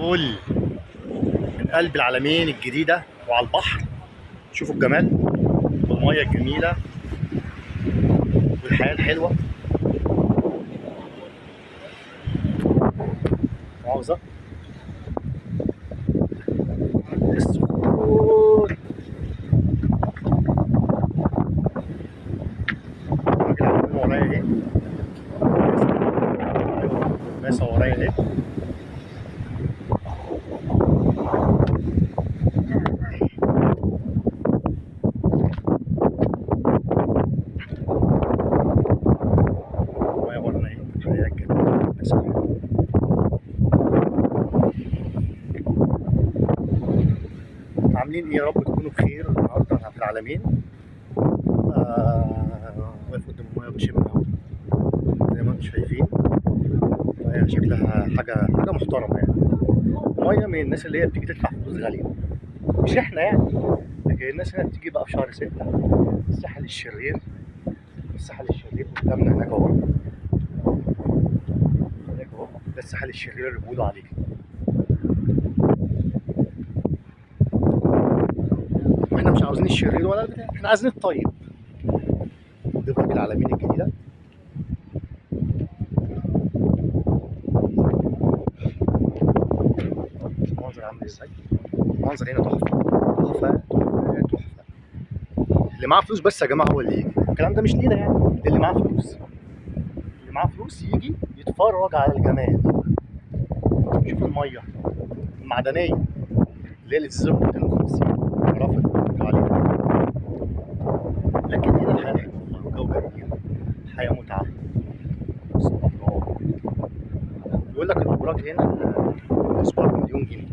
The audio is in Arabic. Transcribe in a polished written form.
الفل من قلب العلمين الجديدة وعلى البحر. شوفوا الجمال والمية الجميلة والحياة الحلوة. مؤاخذة الصخور. الراجل ورايا اهي، ناس ورايا اهي. المية ورانا اهي، الحياة الجميلة. ناس ورايا. عاملين ايه؟ يا رب تكونوا بخير. النهارده انا في العلمين، واقف قدام المية بشم الهوا زي ما انتم شايفين. المية شكلها حاجة محترمة يعني. مية من الناس اللي هي بتيجي تدفع فلوس غالية، مش احنا يعني، لكن الناس هنا بتيجي بقى في شهر 6. الساحل الشرير، الساحل الشرير قدامنا هناك اهو، هناك اهو. ده الساحل الشرير اللي بيقولوا عليه. واحنا مش عاوزين الشرير ولا البتاع، احنا عايزين الطيب. دي برج العلمين الجديدة. المنظر عامل ازاي؟ المنظر هنا تحفة تحفة تحفة تحفة. اللي معاه فلوس بس يا جماعة هو اللي يجي، الكلام ده مش لينا يعني. اللي معاه فلوس، اللي معاه فلوس يجي يتفرج على الجمال. شوف المية المعدنية اللي هي اللي تنزل 250 رافد عليها. لكن هنا الحياة حلوة والجو جميل، الحياة متعة. سبحان الله. بيقول لك الأبراج هنا الأسبوع ب1 مليون جنيه.